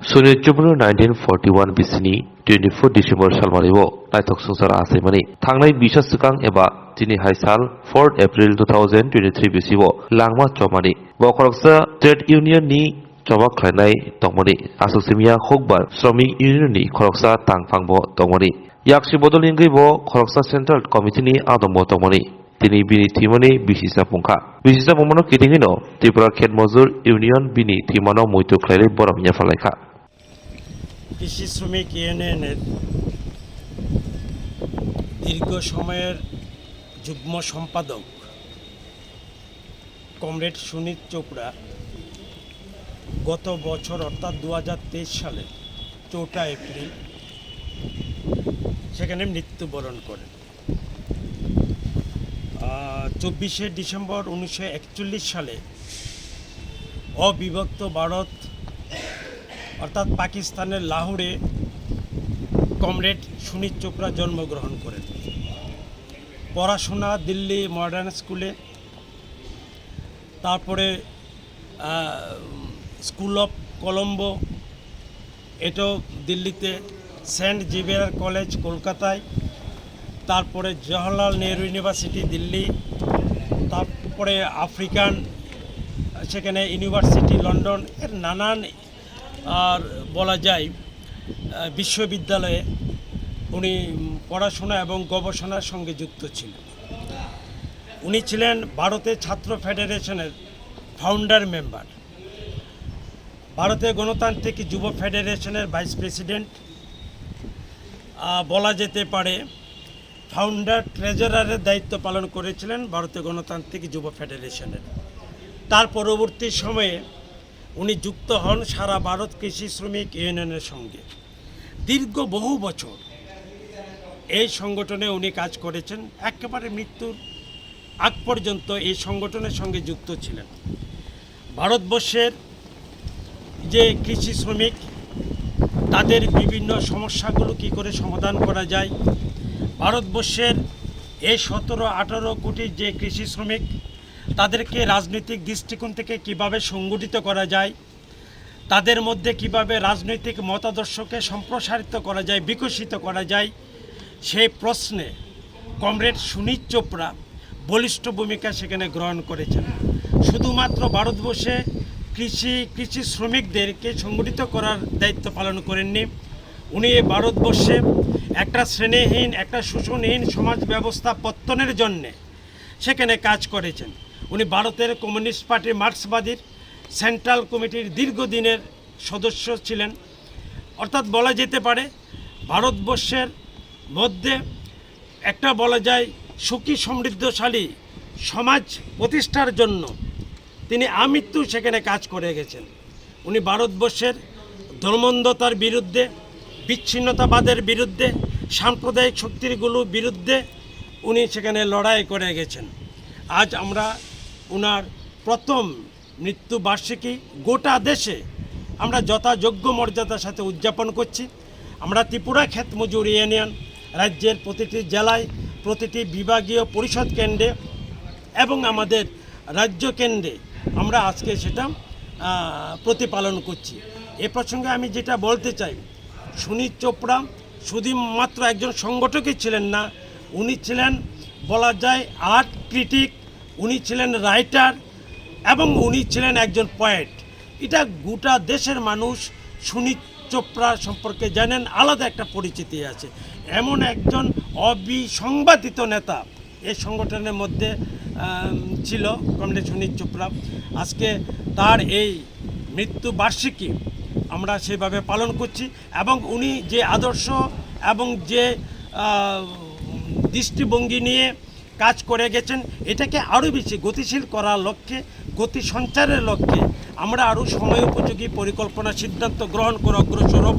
Sunil Chopra 1941 bisini 24 December salmaribo naitok sungsar asaimani thangnai bisa sikang eba tini haisal 4 April 2023 bisibo langma chomani bokoroksa trade union ni chobak khlainai tongmani asoksimia hokbar shramik union ni khoroksa tangphangbo tongmani yakshi bodolingui bo khoroksa central committee ni adombo tongmani তিনি বিনি থিমনি বিশিষ্ট পংমনো কিদিঙিনো ত্রিপুরা খেত মজুর union বিনি থিমনো মৈত্র খাইলে বরমিয়া ফলাইখা কৃষি শ্রমিক ইউনিয়নের দীর্ঘ সময়ের যুগ্ম সম্পাদক কমরেড সুনীল চোপড়া গত বছর অর্থাৎ 2023 সালে 4 এপ্রিল সেখানে মৃত্যুবরণ করেন। 24 ডিসেম্বর 1941 সালে অবিভক্ত ভারত অর্থাৎ পাকিস্তানের লাহোরে কমরেড সুনীল চোপড়া জন্মগ্রহণ করেন। পড়াশোনা দিল্লি মডার্ন স্কুলে, তারপরে স্কুল অফ কলম্বো এটাও দিল্লিতে, সেন্ট জেভিয়ার কলেজ কলকাতায়, তারপরে জওহরলাল নেহরু ইউনিভার্সিটি দিল্লি, তারপরে আফ্রিকান সেখানে ইউনিভার্সিটি লন্ডন, এর নানান আর বলা যায় বিশ্ববিদ্যালয়ে উনি পড়াশোনা এবং গবেষণার সঙ্গে যুক্ত ছিলেন। উনি ছিলেন ভারতের ছাত্র ফেডারেশনের ফাউন্ডার মেম্বার, ভারতের গণতান্ত্রিক যুব ফেডারেশনের ভাইস প্রেসিডেন্ট, বলা যেতে পারে ফাউন্ডার ট্রেজারারের দায়িত্ব পালন করেছিলেন ভারতীয় গণতান্ত্রিক যুব ফেডারেশনের। তার পরবর্তী সময়ে উনি যুক্ত হন সারা ভারত কৃষি শ্রমিক ইউনিয়নের সঙ্গে। দীর্ঘ বহু বছর এই সংগঠনে উনি কাজ করেছেন, একেবারে মৃত্যুর আগ পর্যন্ত এই সংগঠনের সঙ্গে যুক্ত ছিলেন। ভারতবর্ষের যে কৃষি শ্রমিক তাদের বিভিন্ন সমস্যাগুলো কী করে সমাধান করা যায়, ভারতবর্ষের এই 17-18 কোটি যে কৃষি শ্রমিক তাদেরকে রাজনৈতিক দৃষ্টিকোণ থেকে কিভাবে সংগঠিত করা যায়, তাদের মধ্যে কিভাবে রাজনৈতিক মতাদর্শকে সম্প্রসারিত করা যায়, বিকশিত করা যায়, সেই প্রশ্নে কমরেড সুনীল চোপড়া বলিষ্ঠ ভূমিকা সেখানে গ্রহণ করেছেন। শুধুমাত্র ভারতবর্ষে কৃষি শ্রমিকদেরকে সংগঠিত করার দায়িত্ব পালন করেননি, উনি ভারতবর্ষে একটা শ্রেণীহীন, একটা শোষণহীন সমাজ ব্যবস্থা পত্তনের জন্যে সেখানে কাজ করেছেন। উনি ভারতের কমিউনিস্ট পার্টি মার্ক্সবাদীর সেন্ট্রাল কমিটির দীর্ঘদিনের সদস্য ছিলেন। অর্থাৎ বলা যেতে পারে ভারতবর্ষের মধ্যে একটা বলা যায় সুখী সমৃদ্ধশালী সমাজ প্রতিষ্ঠার জন্য তিনি আমৃত্যু সেখানে কাজ করে গেছেন। উনি ভারতবর্ষের ধর্মান্ধতার বিরুদ্ধে, বিচ্ছিন্নতাবাদের বিরুদ্ধে, সাম্প্রদায়িক শক্তিগুলোর বিরুদ্ধে উনি সেখানে লড়াই করে গেছেন। আজ আমরা ওনার প্রথম মৃত্যুবার্ষিকী গোটা দেশে আমরা যথাযোগ্য মর্যাদার সাথে উদযাপন করছি। আমরা ত্রিপুরা ক্ষেত মজুর ইউনিয়ন রাজ্যের প্রতিটি জেলায়, প্রতিটি বিভাগীয় পরিষদ কেন্দ্রে এবং আমাদের রাজ্য কেন্দ্রে আমরা আজকে সেটা প্রতিপালন করছি। এ প্রসঙ্গে আমি যেটা বলতে চাই, সুনীল চোপড়া শুধুমাত্র একজন সংগঠকই ছিলেন না, উনি ছিলেন বলা যায় আর্ট ক্রিটিক, উনি ছিলেন রাইটার এবং উনি ছিলেন একজন পোয়েট। এটা গোটা দেশের মানুষ সুনীল চোপড়া সম্পর্কে জানেন, আলাদা একটা পরিচিতি আছে। এমন একজন অবিসংবাদিত নেতা এই সংগঠনের মধ্যে ছিল কমরেড সুনীল চোপড়া। আজকে তার এই মৃত্যুবার্ষিকী আমরা সেভাবে পালন করছি এবং উনি যে আদর্শ এবং যে দৃষ্টিভঙ্গি নিয়ে কাজ করে গেছেন এটাকে আরও বেশি গতিশীল করার লক্ষ্যে, গতি সঞ্চারের লক্ষ্যে আমরা আরও সময় উপযোগী পরিকল্পনা সিদ্ধান্ত গ্রহণ করে অগ্রসর হব।